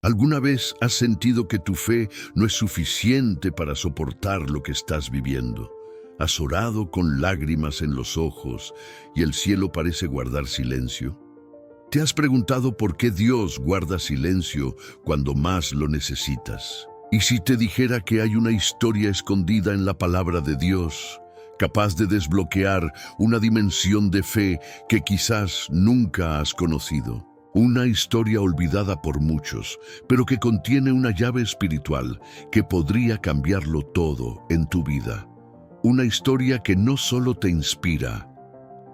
¿Alguna vez has sentido que tu fe no es suficiente para soportar lo que estás viviendo? ¿Has orado con lágrimas en los ojos y el cielo parece guardar silencio? ¿Te has preguntado por qué Dios guarda silencio cuando más lo necesitas? ¿Y si te dijera que hay una historia escondida en la palabra de Dios, capaz de desbloquear una dimensión de fe que quizás nunca has conocido? Una historia olvidada por muchos, pero que contiene una llave espiritual que podría cambiarlo todo en tu vida. Una historia que no solo te inspira,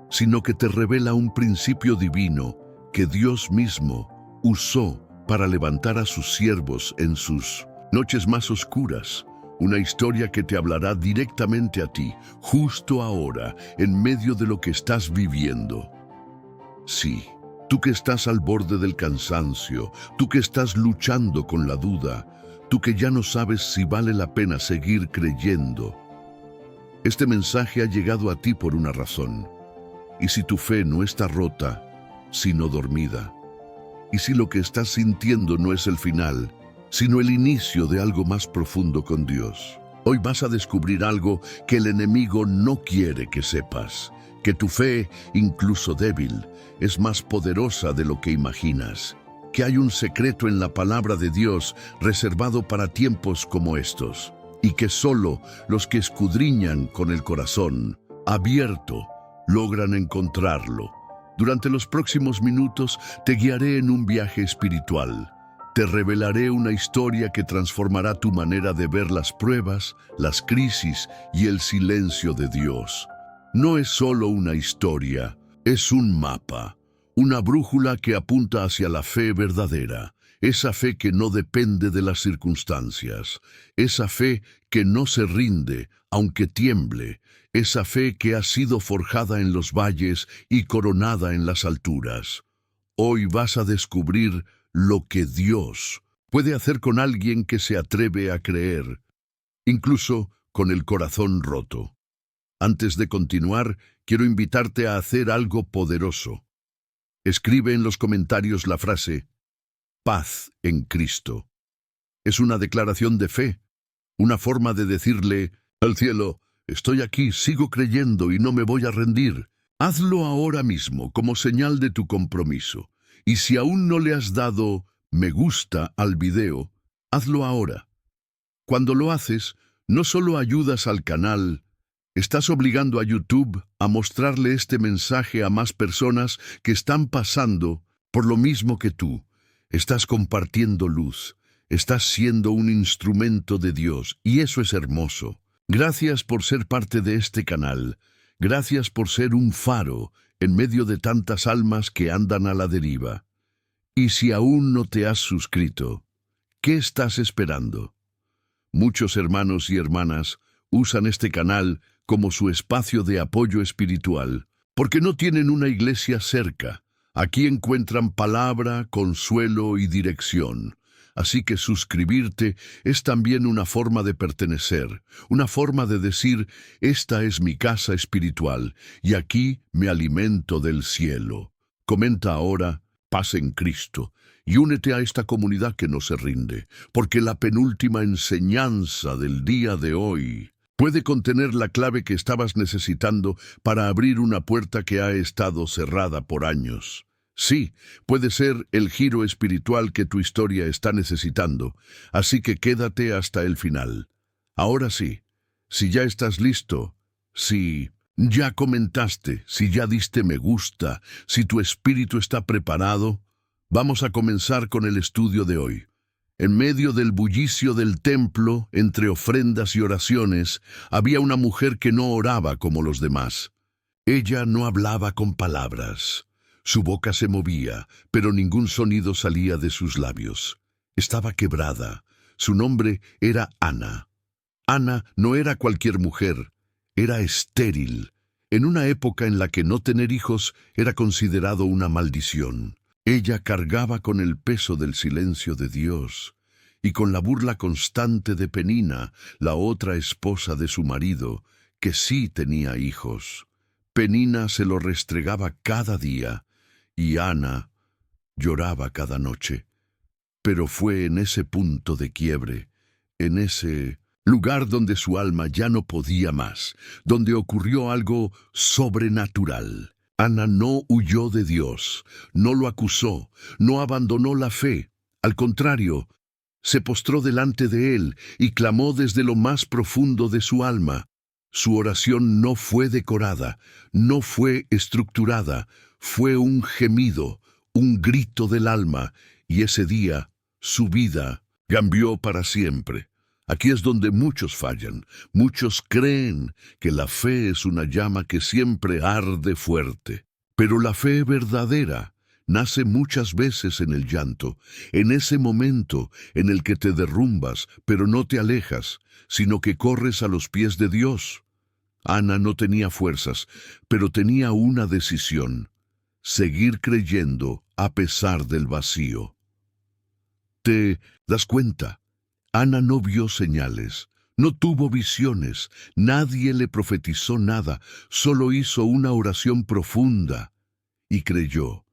sino que te revela un principio divino que Dios mismo usó para levantar a sus siervos en sus noches más oscuras. Una historia que te hablará directamente a ti, justo ahora, en medio de lo que estás viviendo. Sí, tú que estás al borde del cansancio, tú que estás luchando con la duda, tú que ya no sabes si vale la pena seguir creyendo. Este mensaje ha llegado a ti por una razón. Y si tu fe no está rota, sino dormida, y si lo que estás sintiendo no es el final, sino el inicio de algo más profundo con Dios, hoy vas a descubrir algo que el enemigo no quiere que sepas, que tu fe, incluso débil, es más poderosa de lo que imaginas, que hay un secreto en la palabra de Dios reservado para tiempos como estos, y que solo los que escudriñan con el corazón abierto logran encontrarlo. Durante los próximos minutos te guiaré en un viaje espiritual. Te revelaré una historia que transformará tu manera de ver las pruebas, las crisis y el silencio de Dios. No es solo una historia, es un mapa, una brújula que apunta hacia la fe verdadera, esa fe que no depende de las circunstancias, esa fe que no se rinde aunque tiemble, esa fe que ha sido forjada en los valles y coronada en las alturas. Hoy vas a descubrir lo que Dios puede hacer con alguien que se atreve a creer, incluso con el corazón roto. Antes de continuar, quiero invitarte a hacer algo poderoso. Escribe en los comentarios la frase «Paz en Cristo». Es una declaración de fe, una forma de decirle al cielo: estoy aquí, sigo creyendo y no me voy a rendir. Hazlo ahora mismo como señal de tu compromiso. Y si aún no le has dado me gusta al video, hazlo ahora. Cuando lo haces, no solo ayudas al canal, estás obligando a YouTube a mostrarle este mensaje a más personas que están pasando por lo mismo que tú. Estás compartiendo luz, estás siendo un instrumento de Dios, y eso es hermoso. Gracias por ser parte de este canal. Gracias por ser un faro en medio de tantas almas que andan a la deriva. Y si aún no te has suscrito, ¿qué estás esperando? Muchos hermanos y hermanas usan este canal como su espacio de apoyo espiritual, porque no tienen una iglesia cerca. Aquí encuentran palabra, consuelo y dirección. Así que suscribirte es también una forma de pertenecer, una forma de decir: esta es mi casa espiritual y aquí me alimento del cielo. Comenta ahora «Paz en Cristo» y únete a esta comunidad que no se rinde, porque la penúltima enseñanza del día de hoy puede contener la clave que estabas necesitando para abrir una puerta que ha estado cerrada por años. Sí, puede ser el giro espiritual que tu historia está necesitando, así que quédate hasta el final. Ahora sí, si ya estás listo, si ya comentaste, si ya diste me gusta, si tu espíritu está preparado, vamos a comenzar con el estudio de hoy. En medio del bullicio del templo, entre ofrendas y oraciones, había una mujer que no oraba como los demás. Ella no hablaba con palabras. Su boca se movía, pero ningún sonido salía de sus labios. Estaba quebrada. Su nombre era Ana. Ana no era cualquier mujer, era estéril, en una época en la que no tener hijos era considerado una maldición. Ella cargaba con el peso del silencio de Dios y con la burla constante de Penina, la otra esposa de su marido, que sí tenía hijos. Penina se lo restregaba cada día, y Ana lloraba cada noche. Pero fue en ese punto de quiebre, en ese lugar donde su alma ya no podía más, donde ocurrió algo sobrenatural. Ana no huyó de Dios, no lo acusó, no abandonó la fe. Al contrario, se postró delante de él y clamó desde lo más profundo de su alma. Su oración no fue decorada, no fue estructurada, fue un gemido, un grito del alma, y ese día su vida cambió para siempre. Aquí es donde muchos fallan. Muchos creen que la fe es una llama que siempre arde fuerte. Pero la fe verdadera nace muchas veces en el llanto, en ese momento en el que te derrumbas, pero no te alejas, sino que corres a los pies de Dios. Ana no tenía fuerzas, pero tenía una decisión: seguir creyendo a pesar del vacío. ¿Te das cuenta? Ana no vio señales, no tuvo visiones, nadie le profetizó nada, solo hizo una oración profunda y creyó,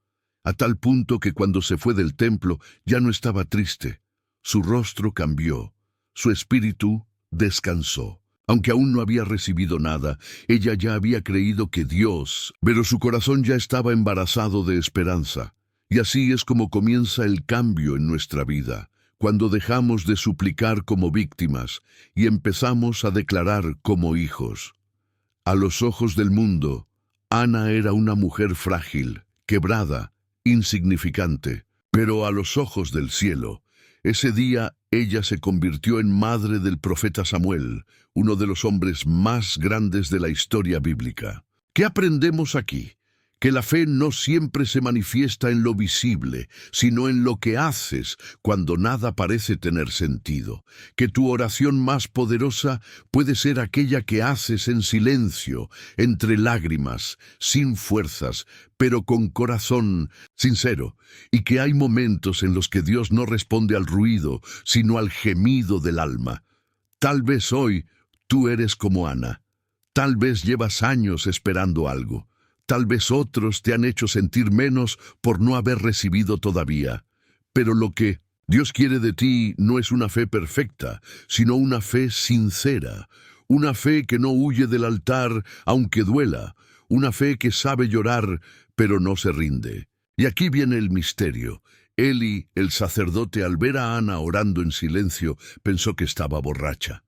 a tal punto que cuando se fue del templo ya no estaba triste. Su rostro cambió, su espíritu descansó. Aunque aún no había recibido nada, ella ya había creído que Dios, pero su corazón ya estaba embarazado de esperanza. Y así es como comienza el cambio en nuestra vida, cuando dejamos de suplicar como víctimas y empezamos a declarar como hijos. A los ojos del mundo, Ana era una mujer frágil, quebrada, insignificante, pero a los ojos del cielo, ese día ella se convirtió en madre del profeta Samuel, uno de los hombres más grandes de la historia bíblica. ¿Qué aprendemos aquí? Que la fe no siempre se manifiesta en lo visible, sino en lo que haces cuando nada parece tener sentido. Que tu oración más poderosa puede ser aquella que haces en silencio, entre lágrimas, sin fuerzas, pero con corazón sincero. Y que hay momentos en los que Dios no responde al ruido, sino al gemido del alma. Tal vez hoy tú eres como Ana. Tal vez llevas años esperando algo. Tal vez otros te han hecho sentir menos por no haber recibido todavía. Pero lo que Dios quiere de ti no es una fe perfecta, sino una fe sincera. Una fe que no huye del altar aunque duela. Una fe que sabe llorar, pero no se rinde. Y aquí viene el misterio. Eli, el sacerdote, al ver a Ana orando en silencio, pensó que estaba borracha.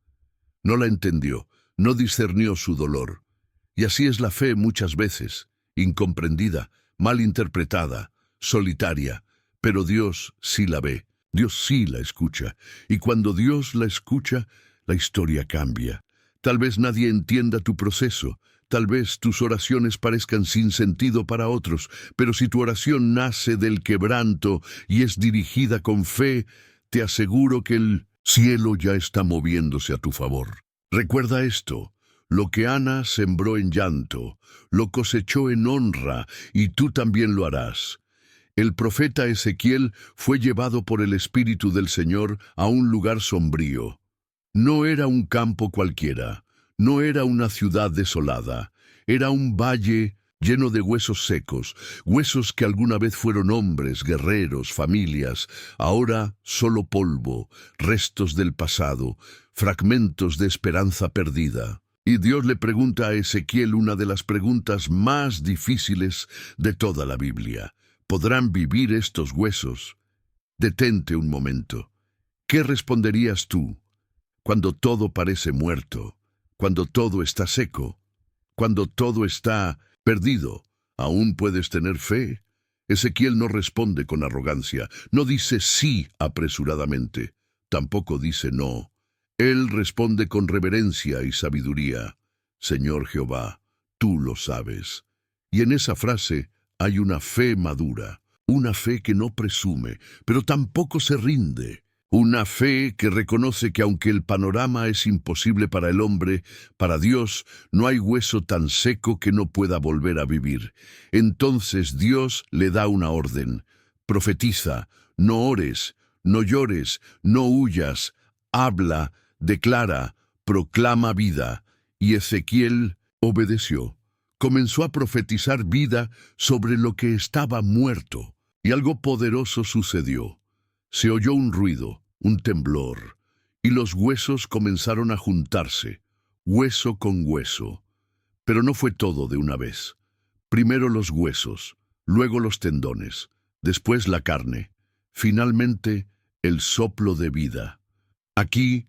No la entendió, no discernió su dolor. Y así es la fe muchas veces. Incomprendida, mal interpretada, solitaria, pero Dios sí la ve, Dios sí la escucha, y cuando Dios la escucha, la historia cambia. Tal vez nadie entienda tu proceso, tal vez tus oraciones parezcan sin sentido para otros, pero si tu oración nace del quebranto y es dirigida con fe, te aseguro que el cielo ya está moviéndose a tu favor. Recuerda esto. Lo que Ana sembró en llanto, lo cosechó en honra, y tú también lo harás. El profeta Ezequiel fue llevado por el Espíritu del Señor a un lugar sombrío. No era un campo cualquiera, no era una ciudad desolada, era un valle lleno de huesos secos, huesos que alguna vez fueron hombres, guerreros, familias, ahora solo polvo, restos del pasado, fragmentos de esperanza perdida. Y Dios le pregunta a Ezequiel una de las preguntas más difíciles de toda la Biblia. ¿Podrán vivir estos huesos? Detente un momento. ¿Qué responderías tú cuando todo parece muerto, cuando todo está seco, cuando todo está perdido? ¿Aún puedes tener fe? Ezequiel no responde con arrogancia, no dice sí apresuradamente, tampoco dice no. Él responde con reverencia y sabiduría. Señor Jehová, tú lo sabes. Y en esa frase hay una fe madura, una fe que no presume, pero tampoco se rinde. Una fe que reconoce que aunque el panorama es imposible para el hombre, para Dios no hay hueso tan seco que no pueda volver a vivir. Entonces Dios le da una orden. Profetiza, no ores, no llores, no huyas, habla, declara, proclama vida. Y Ezequiel obedeció. Comenzó a profetizar vida sobre lo que estaba muerto. Y algo poderoso sucedió. Se oyó un ruido, un temblor, y los huesos comenzaron a juntarse, hueso con hueso. Pero no fue todo de una vez. Primero los huesos, luego los tendones, después la carne, finalmente el soplo de vida. Aquí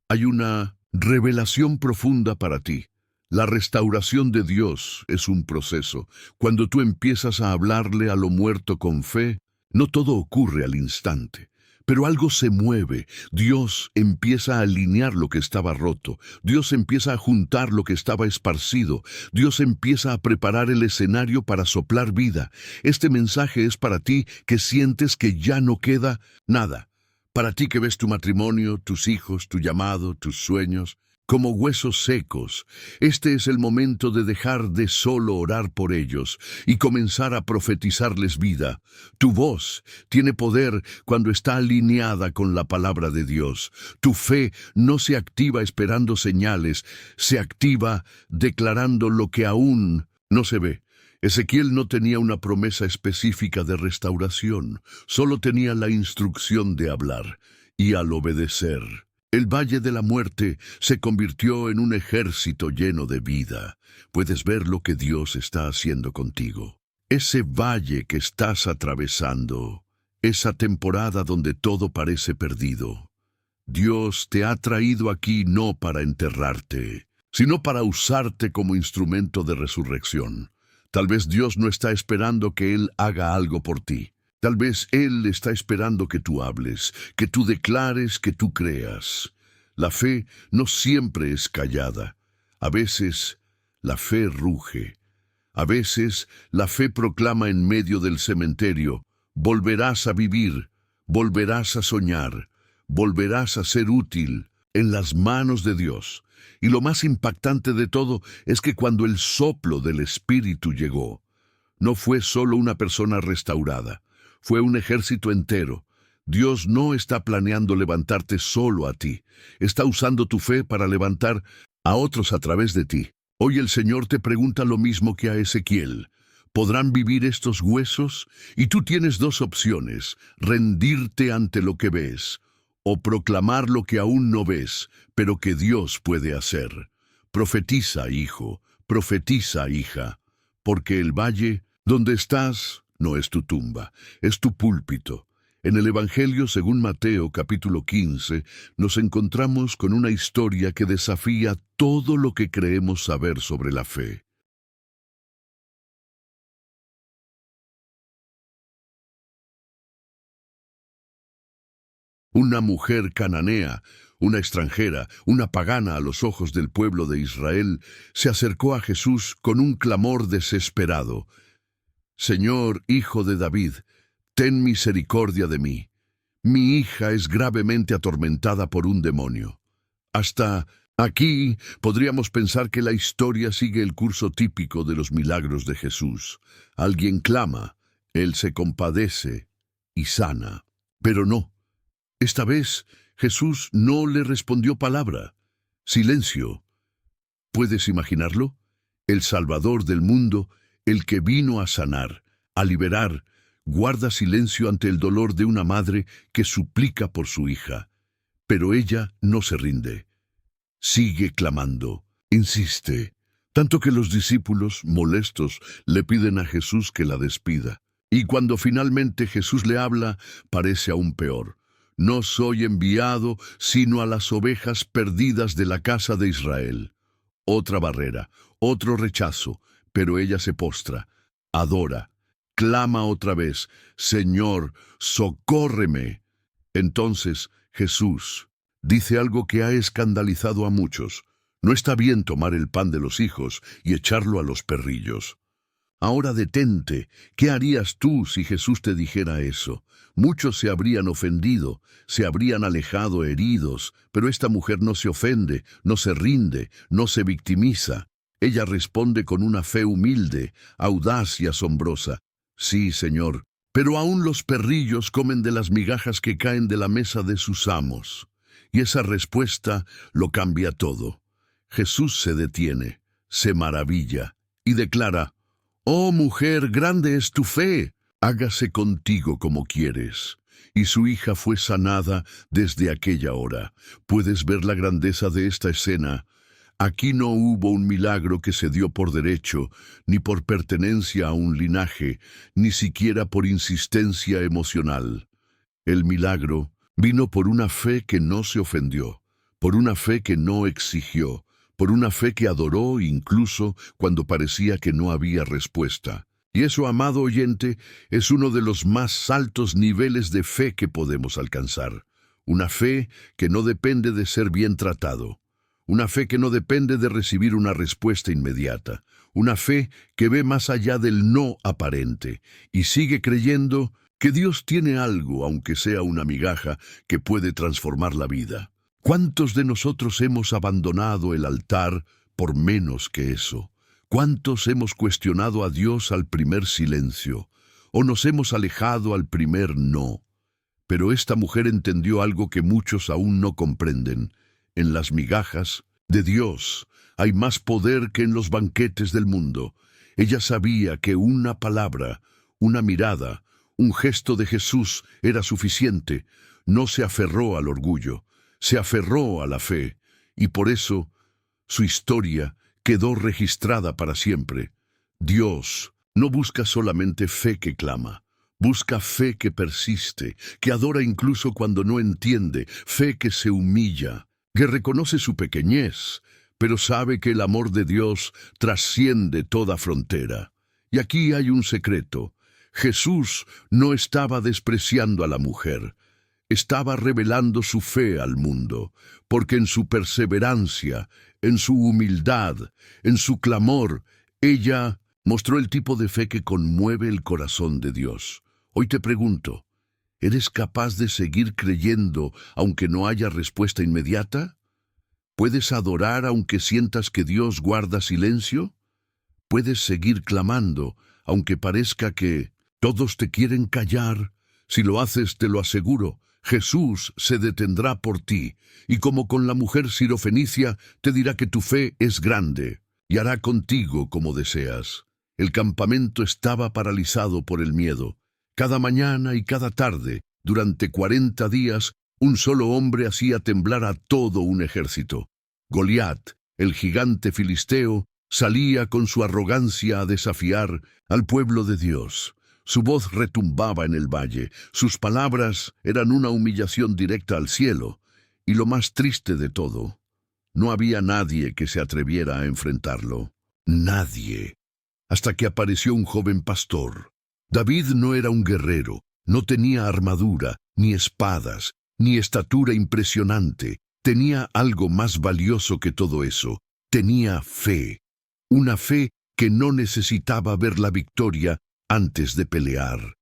hay una revelación profunda para ti. La restauración de Dios es un proceso. Cuando tú empiezas a hablarle a lo muerto con fe, no todo ocurre al instante, pero algo se mueve. Dios empieza a alinear lo que estaba roto. Dios empieza a juntar lo que estaba esparcido. Dios empieza a preparar el escenario para soplar vida. Este mensaje es para ti que sientes que ya no queda nada. Para ti que ves tu matrimonio, tus hijos, tu llamado, tus sueños como huesos secos, este es el momento de dejar de solo orar por ellos y comenzar a profetizarles vida. Tu voz tiene poder cuando está alineada con la palabra de Dios. Tu fe no se activa esperando señales, se activa declarando lo que aún no se ve. Ezequiel no tenía una promesa específica de restauración, solo tenía la instrucción de hablar, y al obedecer, el valle de la muerte se convirtió en un ejército lleno de vida. Puedes ver lo que Dios está haciendo contigo. Ese valle que estás atravesando, esa temporada donde todo parece perdido. Dios te ha traído aquí no para enterrarte, sino para usarte como instrumento de resurrección. Tal vez Dios no está esperando que Él haga algo por ti. Tal vez Él está esperando que tú hables, que tú declares, que tú creas. La fe no siempre es callada. A veces la fe ruge. A veces la fe proclama en medio del cementerio: volverás a vivir, volverás a soñar, volverás a ser útil en las manos de Dios. Y lo más impactante de todo es que cuando el soplo del Espíritu llegó, no fue solo una persona restaurada, fue un ejército entero. Dios no está planeando levantarte solo a ti, está usando tu fe para levantar a otros a través de ti. Hoy el Señor te pregunta lo mismo que a Ezequiel: ¿podrán vivir estos huesos? Y tú tienes dos opciones: rendirte ante lo que ves, o proclamar lo que aún no ves, pero que Dios puede hacer. Profetiza, hijo, profetiza, hija, porque el valle donde estás no es tu tumba, es tu púlpito. En el Evangelio según Mateo capítulo 15 nos encontramos con una historia que desafía todo lo que creemos saber sobre la fe. Una mujer cananea, una extranjera, una pagana a los ojos del pueblo de Israel, se acercó a Jesús con un clamor desesperado: «Señor, hijo de David, ten misericordia de mí. Mi hija es gravemente atormentada por un demonio». Hasta aquí podríamos pensar que la historia sigue el curso típico de los milagros de Jesús. Alguien clama, Él se compadece y sana. Pero no. Esta vez Jesús no le respondió palabra. Silencio. ¿Puedes imaginarlo? El Salvador del mundo, el que vino a sanar, a liberar, guarda silencio ante el dolor de una madre que suplica por su hija. Pero ella no se rinde. Sigue clamando, insiste, tanto que los discípulos, molestos, le piden a Jesús que la despida. Y cuando finalmente Jesús le habla, parece aún peor. «No soy enviado sino a las ovejas perdidas de la casa de Israel». Otra barrera, otro rechazo, pero ella se postra, adora, clama otra vez: «Señor, socórreme». Entonces Jesús dice algo que ha escandalizado a muchos: «No está bien tomar el pan de los hijos y echarlo a los perrillos». Ahora detente. ¿Qué harías tú si Jesús te dijera eso? Muchos se habrían ofendido, se habrían alejado heridos, pero esta mujer no se ofende, no se rinde, no se victimiza. Ella responde con una fe humilde, audaz y asombrosa: «Sí, Señor, pero aún los perrillos comen de las migajas que caen de la mesa de sus amos». Y esa respuesta lo cambia todo. Jesús se detiene, se maravilla y declara: «Oh mujer, grande es tu fe, hágase contigo como quieres». y su hija fue sanada desde aquella hora. ¿Puedes ver la grandeza de esta escena? Aquí no hubo un milagro que se dio por derecho, ni por pertenencia a un linaje, ni siquiera por insistencia emocional. El milagro vino por una fe que no se ofendió, por una fe que no exigió, por una fe que adoró incluso cuando parecía que no había respuesta. Y eso, amado oyente, es uno de los más altos niveles de fe que podemos alcanzar. Una fe que no depende de ser bien tratado. Una fe que no depende de recibir una respuesta inmediata. Una fe que ve más allá del no aparente y sigue creyendo que Dios tiene algo, aunque sea una migaja, que puede transformar la vida. ¿Cuántos de nosotros hemos abandonado el altar por menos que eso? ¿Cuántos hemos cuestionado a Dios al primer silencio? ¿O nos hemos alejado al primer no? Pero esta mujer entendió algo que muchos aún no comprenden. En las migajas de Dios hay más poder que en los banquetes del mundo. Ella sabía que una palabra, una mirada, un gesto de Jesús era suficiente. No se aferró al orgullo, se aferró a la fe, y por eso su historia quedó registrada para siempre. Dios no busca solamente fe que clama, busca fe que persiste, que adora incluso cuando no entiende, fe que se humilla, que reconoce su pequeñez, pero sabe que el amor de Dios trasciende toda frontera. Y aquí hay un secreto. Jesús no estaba despreciando a la mujer, estaba revelando su fe al mundo, porque en su perseverancia, en su humildad, en su clamor, ella mostró el tipo de fe que conmueve el corazón de Dios. Hoy te pregunto, ¿eres capaz de seguir creyendo aunque no haya respuesta inmediata? ¿Puedes adorar aunque sientas que Dios guarda silencio? ¿Puedes seguir clamando aunque parezca que todos te quieren callar? Si lo haces, te lo aseguro, Jesús se detendrá por ti, y como con la mujer sirofenicia, te dirá que tu fe es grande, y hará contigo como deseas. El campamento estaba paralizado por el miedo. Cada mañana y cada tarde, durante 40 días, un solo hombre hacía temblar a todo un ejército. Goliat, el gigante filisteo, salía con su arrogancia a desafiar al pueblo de Dios. Su voz retumbaba en el valle, sus palabras eran una humillación directa al cielo, y lo más triste de todo, no había nadie que se atreviera a enfrentarlo. Nadie. Hasta que apareció un joven pastor. David no era un guerrero, no tenía armadura, ni espadas, ni estatura impresionante. Tenía algo más valioso que todo eso. Tenía fe. Una fe que no necesitaba ver la victoria antes de pelear.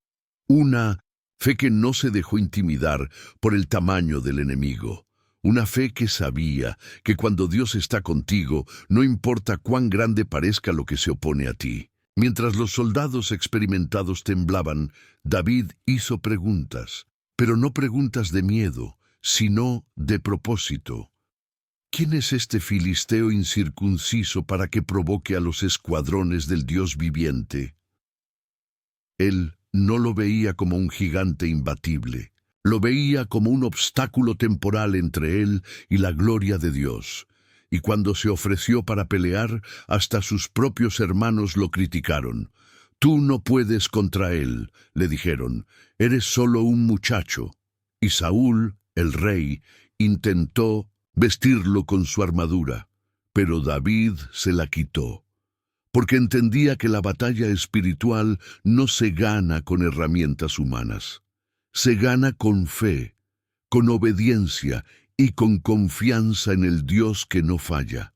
Una fe que no se dejó intimidar por el tamaño del enemigo. Una fe que sabía que cuando Dios está contigo, no importa cuán grande parezca lo que se opone a ti. Mientras los soldados experimentados temblaban, David hizo preguntas, pero no preguntas de miedo, sino de propósito. ¿Quién es este filisteo incircunciso para que provoque a los escuadrones del Dios viviente? Él no lo veía como un gigante imbatible, lo veía como un obstáculo temporal entre él y la gloria de Dios. Y cuando se ofreció para pelear, hasta sus propios hermanos lo criticaron. «Tú no puedes contra él», le dijeron, «eres solo un muchacho». Y Saúl, el rey, intentó vestirlo con su armadura, pero David se la quitó, porque entendía que la batalla espiritual no se gana con herramientas humanas. Se gana con fe, con obediencia y con confianza en el Dios que no falla.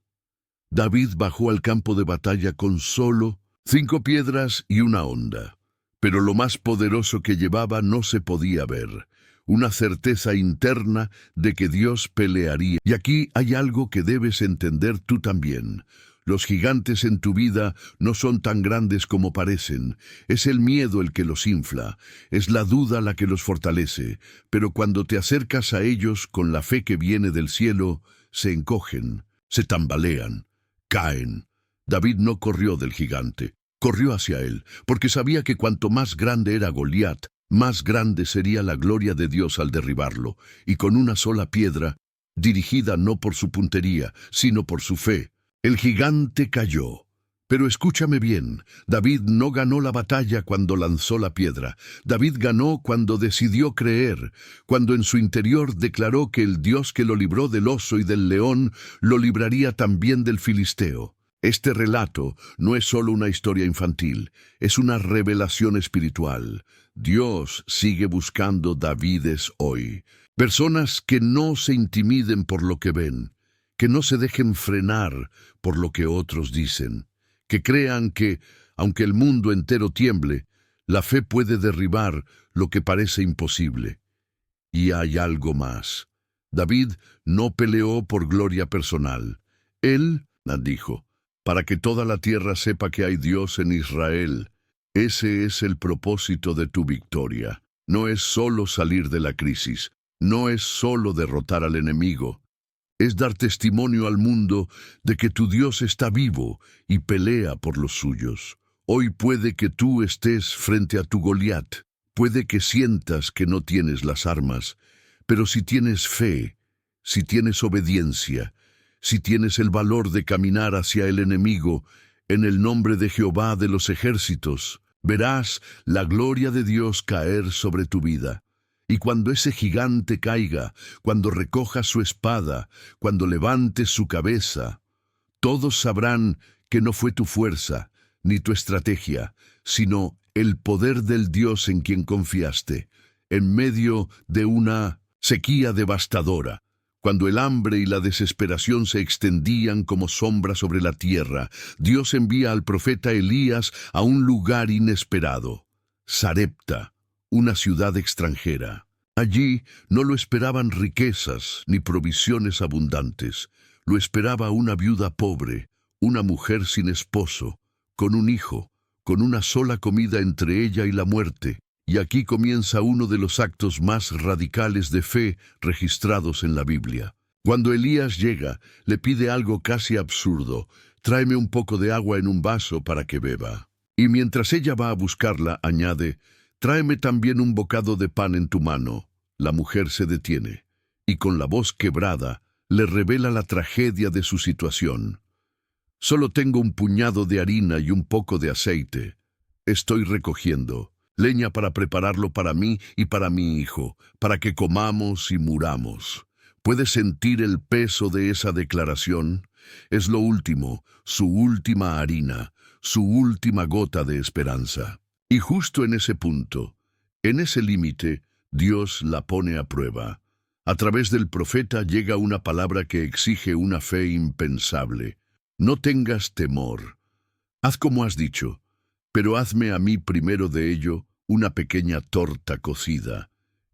David bajó al campo de batalla con solo 5 piedras y una honda, pero lo más poderoso que llevaba no se podía ver, una certeza interna de que Dios pelearía. Y aquí hay algo que debes entender tú también. Los gigantes en tu vida no son tan grandes como parecen. Es el miedo el que los infla, es la duda la que los fortalece. Pero cuando te acercas a ellos con la fe que viene del cielo, se encogen, se tambalean, caen. David no corrió del gigante, corrió hacia él, porque sabía que cuanto más grande era Goliat, más grande sería la gloria de Dios al derribarlo, y con una sola piedra, dirigida no por su puntería, sino por su fe, el gigante cayó. Pero escúchame bien, David no ganó la batalla cuando lanzó la piedra. David ganó cuando decidió creer, cuando en su interior declaró que el Dios que lo libró del oso y del león lo libraría también del filisteo. Este relato no es solo una historia infantil, es una revelación espiritual. Dios sigue buscando Davides hoy. Personas que no se intimiden por lo que ven, que no se dejen frenar por lo que otros dicen, que crean que, aunque el mundo entero tiemble, la fe puede derribar lo que parece imposible. Y hay algo más. David no peleó por gloria personal. Él dijo, para que toda la tierra sepa que hay Dios en Israel. Ese es el propósito de tu victoria. No es solo salir de la crisis, no es solo derrotar al enemigo. Es dar testimonio al mundo de que tu Dios está vivo y pelea por los suyos. Hoy puede que tú estés frente a tu Goliat, puede que sientas que no tienes las armas, pero si tienes fe, si tienes obediencia, si tienes el valor de caminar hacia el enemigo, en el nombre de Jehová de los ejércitos, verás la gloria de Dios caer sobre tu vida. Y cuando ese gigante caiga, cuando recoja su espada, cuando levantes su cabeza, todos sabrán que no fue tu fuerza, ni tu estrategia, sino el poder del Dios en quien confiaste, en medio de una sequía devastadora. Cuando el hambre y la desesperación se extendían como sombra sobre la tierra, Dios envía al profeta Elías a un lugar inesperado, Sarepta, una ciudad extranjera. Allí no lo esperaban riquezas ni provisiones abundantes. Lo esperaba una viuda pobre, una mujer sin esposo, con un hijo, con una sola comida entre ella y la muerte. Y aquí comienza uno de los actos más radicales de fe registrados en la Biblia. Cuando Elías llega, le pide algo casi absurdo: tráeme un poco de agua en un vaso para que beba. Y mientras ella va a buscarla, añade: tráeme también un bocado de pan en tu mano. La mujer se detiene, y con la voz quebrada, le revela la tragedia de su situación. Solo tengo un puñado de harina y un poco de aceite. Estoy recogiendo leña para prepararlo para mí y para mi hijo, para que comamos y muramos. ¿Puedes sentir el peso de esa declaración? Es lo último, su última harina, su última gota de esperanza. Y justo en ese punto, en ese límite, Dios la pone a prueba. A través del profeta llega una palabra que exige una fe impensable. No tengas temor. Haz como has dicho, pero hazme a mí primero de ello una pequeña torta cocida,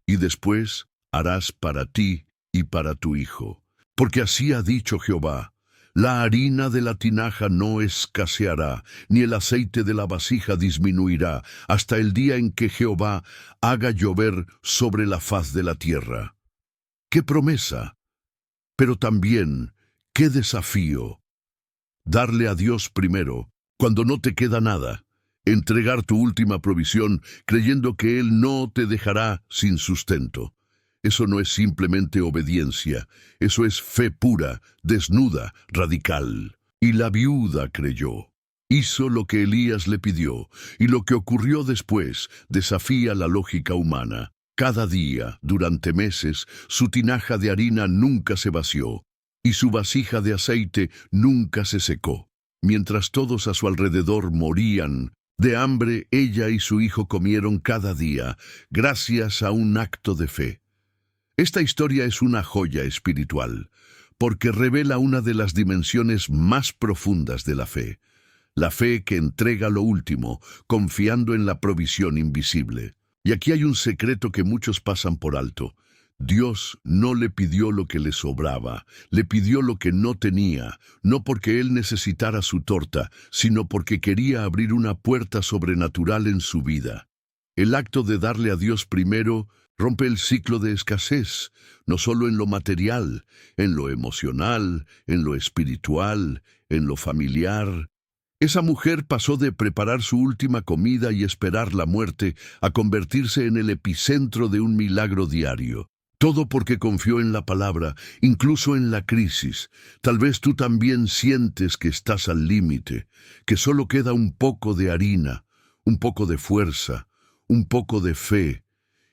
y después harás para ti y para tu hijo. Porque así ha dicho Jehová: la harina de la tinaja no escaseará, ni el aceite de la vasija disminuirá, hasta el día en que Jehová haga llover sobre la faz de la tierra. ¡Qué promesa! Pero también, ¡qué desafío! Darle a Dios primero, cuando no te queda nada. Entregar tu última provisión creyendo que Él no te dejará sin sustento. Eso no es simplemente obediencia, eso es fe pura, desnuda, radical. Y la viuda creyó. Hizo lo que Elías le pidió, y lo que ocurrió después desafía la lógica humana. Cada día, durante meses, su tinaja de harina nunca se vació, y su vasija de aceite nunca se secó. Mientras todos a su alrededor morían de hambre, ella y su hijo comieron cada día, gracias a un acto de fe. Esta historia es una joya espiritual, porque revela una de las dimensiones más profundas de la fe que entrega lo último, confiando en la provisión invisible. Y aquí hay un secreto que muchos pasan por alto. Dios no le pidió lo que le sobraba, le pidió lo que no tenía, no porque él necesitara su torta, sino porque quería abrir una puerta sobrenatural en su vida. El acto de darle a Dios primero rompe el ciclo de escasez, no solo en lo material, en lo emocional, en lo espiritual, en lo familiar. Esa mujer pasó de preparar su última comida y esperar la muerte a convertirse en el epicentro de un milagro diario. Todo porque confió en la palabra, incluso en la crisis. Tal vez tú también sientes que estás al límite, que solo queda un poco de harina, un poco de fuerza, un poco de fe.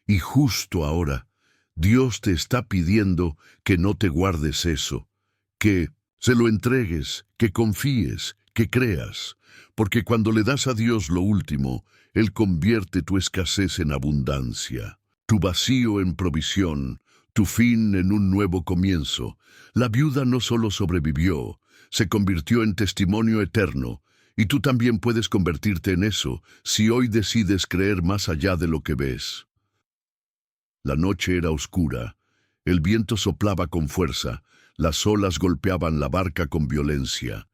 Y justo ahora, Dios te está pidiendo que no te guardes eso, que se lo entregues, que confíes, que creas, porque cuando le das a Dios lo último, Él convierte tu escasez en abundancia, tu vacío en provisión, tu fin en un nuevo comienzo. La viuda no solo sobrevivió, se convirtió en testimonio eterno, y tú también puedes convertirte en eso si hoy decides creer más allá de lo que ves. La noche era oscura, el viento soplaba con fuerza, las olas golpeaban la barca con violencia.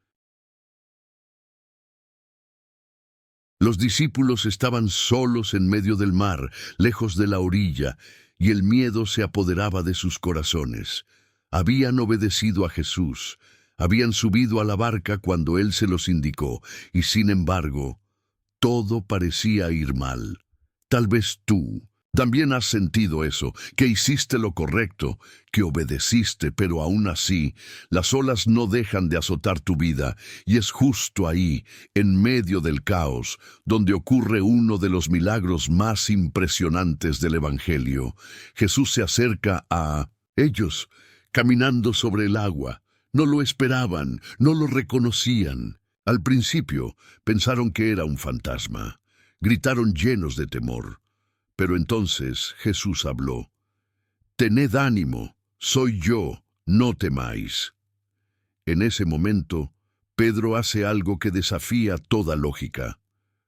Los discípulos estaban solos en medio del mar, lejos de la orilla, y el miedo se apoderaba de sus corazones. Habían obedecido a Jesús, habían subido a la barca cuando Él se los indicó, y sin embargo, todo parecía ir mal. Tal vez tú también has sentido eso, que hiciste lo correcto, que obedeciste, pero aún así, las olas no dejan de azotar tu vida, y es justo ahí, en medio del caos, donde ocurre uno de los milagros más impresionantes del Evangelio. Jesús se acerca a ellos, caminando sobre el agua. No lo esperaban, no lo reconocían. Al principio, pensaron que era un fantasma. Gritaron llenos de temor. Pero entonces Jesús habló. «Tened ánimo, soy yo, no temáis». En ese momento, Pedro hace algo que desafía toda lógica.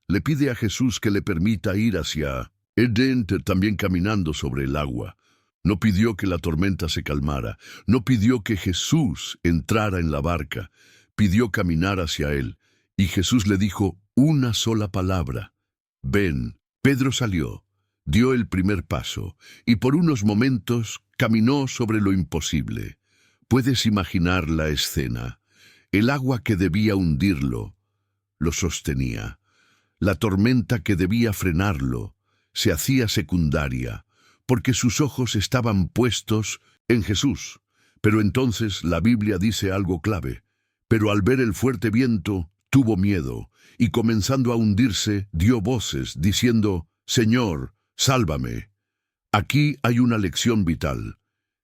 Le pide a Jesús que le permita ir hacia Edén, también caminando sobre el agua. No pidió que la tormenta se calmara, no pidió que Jesús entrara en la barca, pidió caminar hacia él. Y Jesús le dijo una sola palabra: «Ven». Pedro salió. Dio el primer paso, y por unos momentos caminó sobre lo imposible. Puedes imaginar la escena. El agua que debía hundirlo lo sostenía. La tormenta que debía frenarlo se hacía secundaria, porque sus ojos estaban puestos en Jesús. Pero entonces la Biblia dice algo clave. Pero al ver el fuerte viento, tuvo miedo, y comenzando a hundirse, dio voces, diciendo: «Señor, sálvame». Aquí hay una lección vital.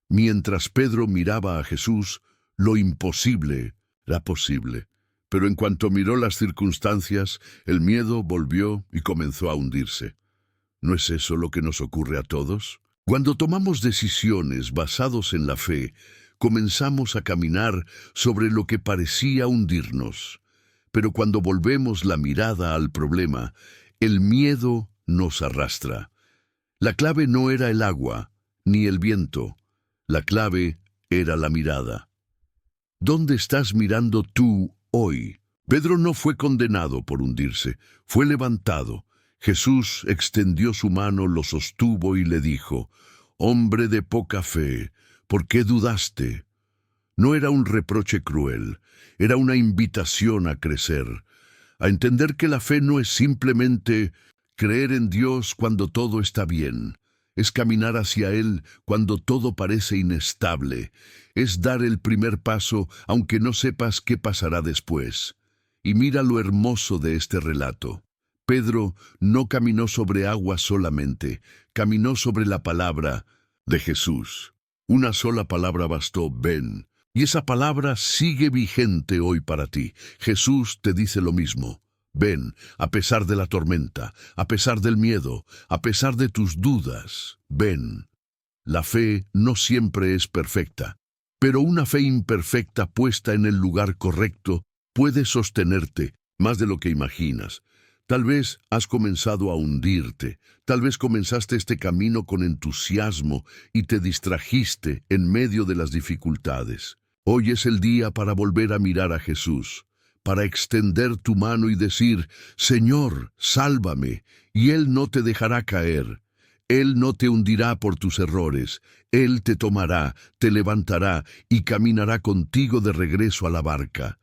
Mientras Pedro miraba a Jesús, lo imposible era posible. Pero en cuanto miró las circunstancias, el miedo volvió y comenzó a hundirse. ¿No es eso lo que nos ocurre a todos? Cuando tomamos decisiones basados en la fe, comenzamos a caminar sobre lo que parecía hundirnos. Pero cuando volvemos la mirada al problema, el miedo nos arrastra. La clave no era el agua, ni el viento. La clave era la mirada. ¿Dónde estás mirando tú hoy? Pedro no fue condenado por hundirse, fue levantado. Jesús extendió su mano, lo sostuvo y le dijo: «Hombre de poca fe, ¿por qué dudaste?». No era un reproche cruel, era una invitación a crecer, a entender que la fe no es simplemente creer en Dios cuando todo está bien, es caminar hacia Él cuando todo parece inestable, es dar el primer paso aunque no sepas qué pasará después. Y mira lo hermoso de este relato. Pedro no caminó sobre agua solamente, caminó sobre la palabra de Jesús. Una sola palabra bastó: «Ven». Y esa palabra sigue vigente hoy para ti. Jesús te dice lo mismo. Ven, a pesar de la tormenta, a pesar del miedo, a pesar de tus dudas. Ven. La fe no siempre es perfecta, pero una fe imperfecta puesta en el lugar correcto puede sostenerte más de lo que imaginas. Tal vez has comenzado a hundirte, tal vez comenzaste este camino con entusiasmo y te distrajiste en medio de las dificultades. Hoy es el día para volver a mirar a Jesús, para extender tu mano y decir: «Señor, sálvame», y Él no te dejará caer. Él no te hundirá por tus errores. Él te tomará, te levantará y caminará contigo de regreso a la barca.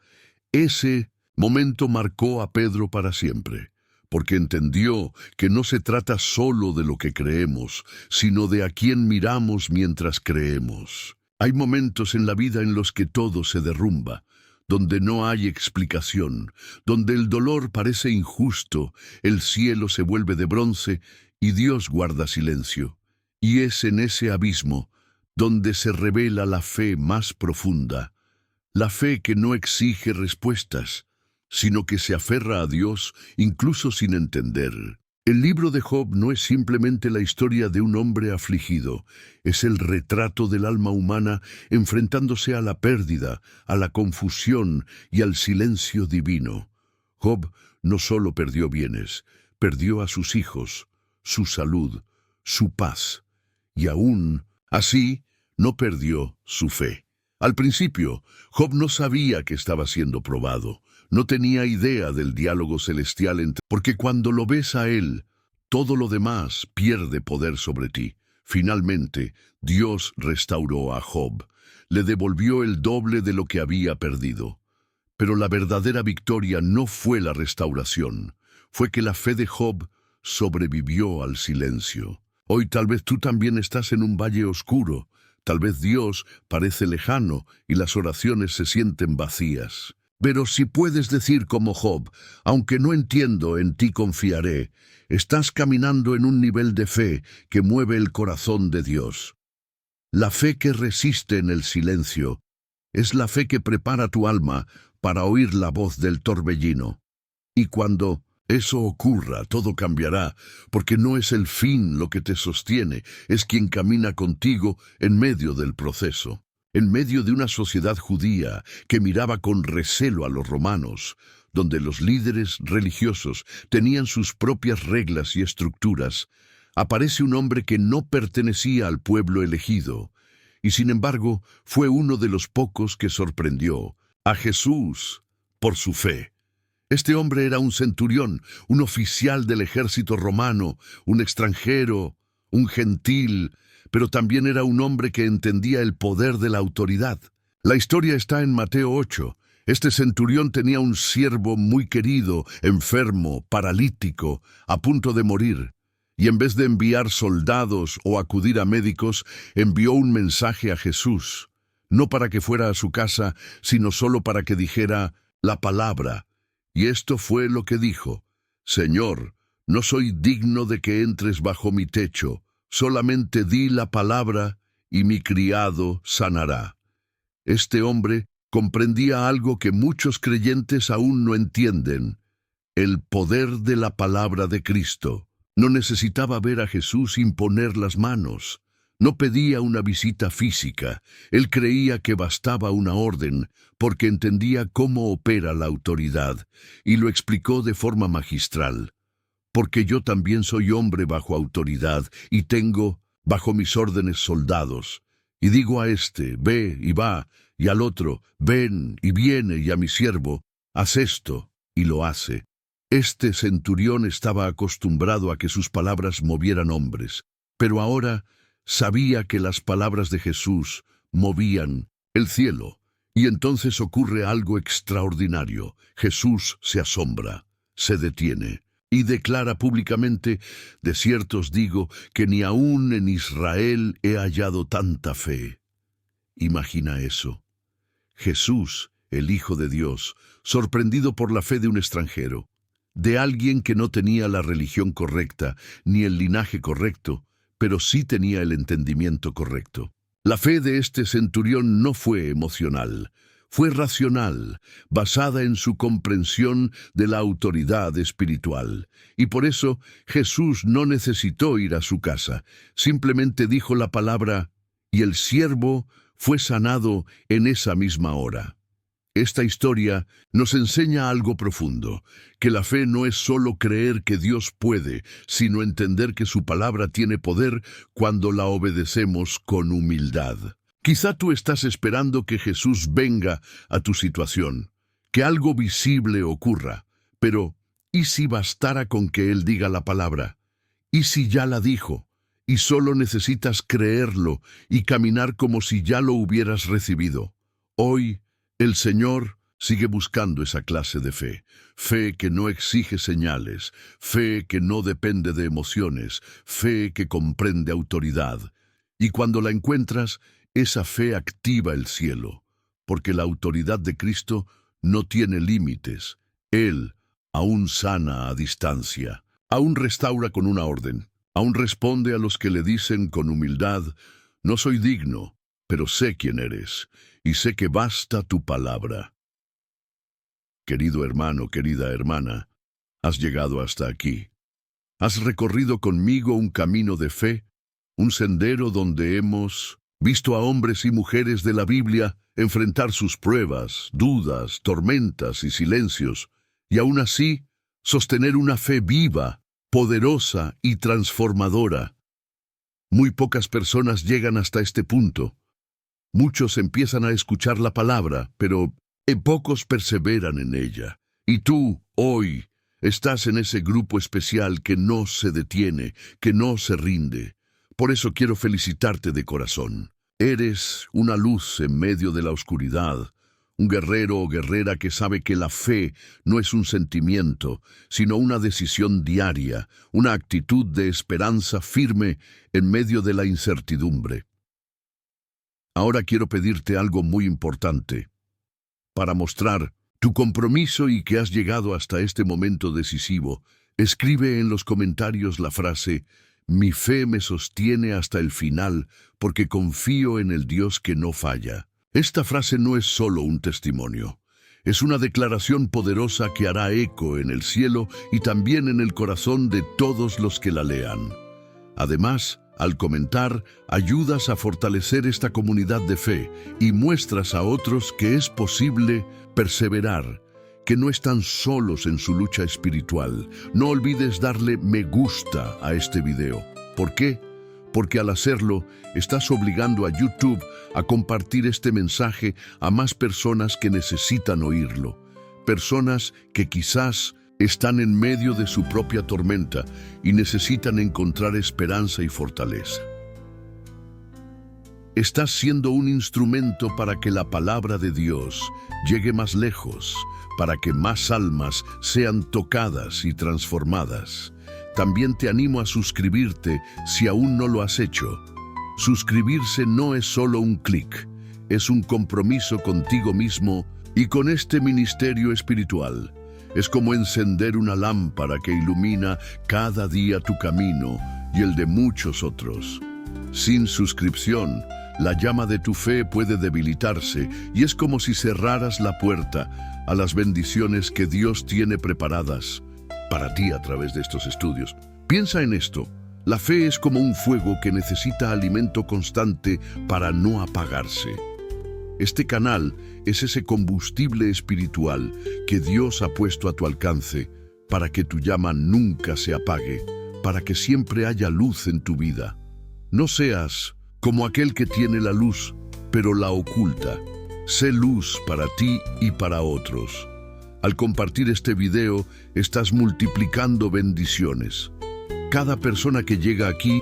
Ese momento marcó a Pedro para siempre, porque entendió que no se trata solo de lo que creemos, sino de a quién miramos mientras creemos. Hay momentos en la vida en los que todo se derrumba, donde no hay explicación, donde el dolor parece injusto, el cielo se vuelve de bronce y Dios guarda silencio. Y es en ese abismo donde se revela la fe más profunda, la fe que no exige respuestas, sino que se aferra a Dios incluso sin entender. El libro de Job no es simplemente la historia de un hombre afligido, es el retrato del alma humana enfrentándose a la pérdida, a la confusión y al silencio divino. Job no solo perdió bienes, perdió a sus hijos, su salud, su paz, y aún así no perdió su fe. Al principio, Job no sabía que estaba siendo probado. No tenía idea del diálogo celestial porque cuando lo ves a él, todo lo demás pierde poder sobre ti. Finalmente, Dios restauró a Job. Le devolvió el doble de lo que había perdido. Pero la verdadera victoria no fue la restauración. Fue que la fe de Job sobrevivió al silencio. Hoy tal vez tú también estás en un valle oscuro. Tal vez Dios parece lejano y las oraciones se sienten vacías. Pero si puedes decir como Job, aunque no entiendo, en ti confiaré, estás caminando en un nivel de fe que mueve el corazón de Dios. La fe que resiste en el silencio es la fe que prepara tu alma para oír la voz del torbellino. Y cuando eso ocurra, todo cambiará, porque no es el fin lo que te sostiene, es quien camina contigo en medio del proceso. En medio de una sociedad judía que miraba con recelo a los romanos, donde los líderes religiosos tenían sus propias reglas y estructuras, aparece un hombre que no pertenecía al pueblo elegido, y sin embargo fue uno de los pocos que sorprendió a Jesús por su fe. Este hombre era un centurión, un oficial del ejército romano, un extranjero, un gentil, pero también era un hombre que entendía el poder de la autoridad. La historia está en Mateo 8. Este centurión tenía un siervo muy querido, enfermo, paralítico, a punto de morir, y en vez de enviar soldados o acudir a médicos, envió un mensaje a Jesús, no para que fuera a su casa, sino solo para que dijera la palabra. Y esto fue lo que dijo: Señor, no soy digno de que entres bajo mi techo, solamente di la palabra y mi criado sanará. Este hombre comprendía algo que muchos creyentes aún no entienden: el poder de la palabra de Cristo. No necesitaba ver a Jesús imponer las manos. No pedía una visita física. Él creía que bastaba una orden, porque entendía cómo opera la autoridad, y lo explicó de forma magistral. Porque yo también soy hombre bajo autoridad, y tengo bajo mis órdenes soldados. Y digo a este, ve y va, y al otro, ven y viene, y a mi siervo, haz esto, y lo hace. Este centurión estaba acostumbrado a que sus palabras movieran hombres, pero ahora sabía que las palabras de Jesús movían el cielo. Y entonces ocurre algo extraordinario. Jesús se asombra, se detiene y declara públicamente: de cierto os digo que ni aún en Israel he hallado tanta fe. Imagina eso. Jesús, el Hijo de Dios, sorprendido por la fe de un extranjero, de alguien que no tenía la religión correcta ni el linaje correcto, pero sí tenía el entendimiento correcto. La fe de este centurión no fue emocional, fue racional, basada en su comprensión de la autoridad espiritual. Y por eso Jesús no necesitó ir a su casa, simplemente dijo la palabra, y el siervo fue sanado en esa misma hora. Esta historia nos enseña algo profundo, que la fe no es solo creer que Dios puede, sino entender que su palabra tiene poder cuando la obedecemos con humildad. Quizá tú estás esperando que Jesús venga a tu situación, que algo visible ocurra, pero ¿y si bastara con que Él diga la palabra? ¿Y si ya la dijo? Y solo necesitas creerlo y caminar como si ya lo hubieras recibido. Hoy, el Señor Sigue buscando esa clase de fe. Fe que no exige señales, fe que no depende de emociones, fe que comprende autoridad. Y cuando la encuentras, esa fe activa el cielo, porque la autoridad de Cristo no tiene límites. Él aún sana a distancia, aún restaura con una orden, aún responde a los que le dicen con humildad: no soy digno, pero sé quién eres, y sé que basta tu palabra. Querido hermano, querida hermana, has llegado hasta aquí. Has recorrido conmigo un camino de fe, un sendero donde hemos visto a hombres y mujeres de la Biblia enfrentar sus pruebas, dudas, tormentas y silencios, y aún así sostener una fe viva, poderosa y transformadora. Muy pocas personas llegan hasta este punto. Muchos empiezan a escuchar la palabra, pero pocos perseveran en ella. Y tú, hoy, estás en ese grupo especial que no se detiene, que no se rinde. Por eso quiero felicitarte de corazón. Eres una luz en medio de la oscuridad, un guerrero o guerrera que sabe que la fe no es un sentimiento, sino una decisión diaria, una actitud de esperanza firme en medio de la incertidumbre. Ahora quiero pedirte algo muy importante. Para mostrar tu compromiso y que has llegado hasta este momento decisivo, escribe en los comentarios la frase: mi fe me sostiene hasta el final porque confío en el Dios que no falla. Esta frase no es solo un testimonio, es una declaración poderosa que hará eco en el cielo y también en el corazón de todos los que la lean. Además, al comentar, ayudas a fortalecer esta comunidad de fe y muestras a otros que es posible perseverar, que no están solos en su lucha espiritual. No olvides darle me gusta a este video. ¿Por qué? Porque al hacerlo, estás obligando a YouTube a compartir este mensaje a más personas que necesitan oírlo. Personas que quizás están en medio de su propia tormenta y necesitan encontrar esperanza y fortaleza. Estás siendo un instrumento para que la palabra de Dios llegue más lejos, para que más almas sean tocadas y transformadas. También te animo a suscribirte si aún no lo has hecho. Suscribirse no es solo un clic, es un compromiso contigo mismo y con este ministerio espiritual. Es como encender una lámpara que ilumina cada día tu camino y el de muchos otros. Sin suscripción, la llama de tu fe puede debilitarse y es como si cerraras la puerta a las bendiciones que Dios tiene preparadas para ti a través de estos estudios. Piensa en esto. La fe es como un fuego que necesita alimento constante para no apagarse. Este canal es ese combustible espiritual que Dios ha puesto a tu alcance para que tu llama nunca se apague, para que siempre haya luz en tu vida. No seas como aquel que tiene la luz, pero la oculta. Sé luz para ti y para otros. Al compartir este video, estás multiplicando bendiciones. Cada persona que llega aquí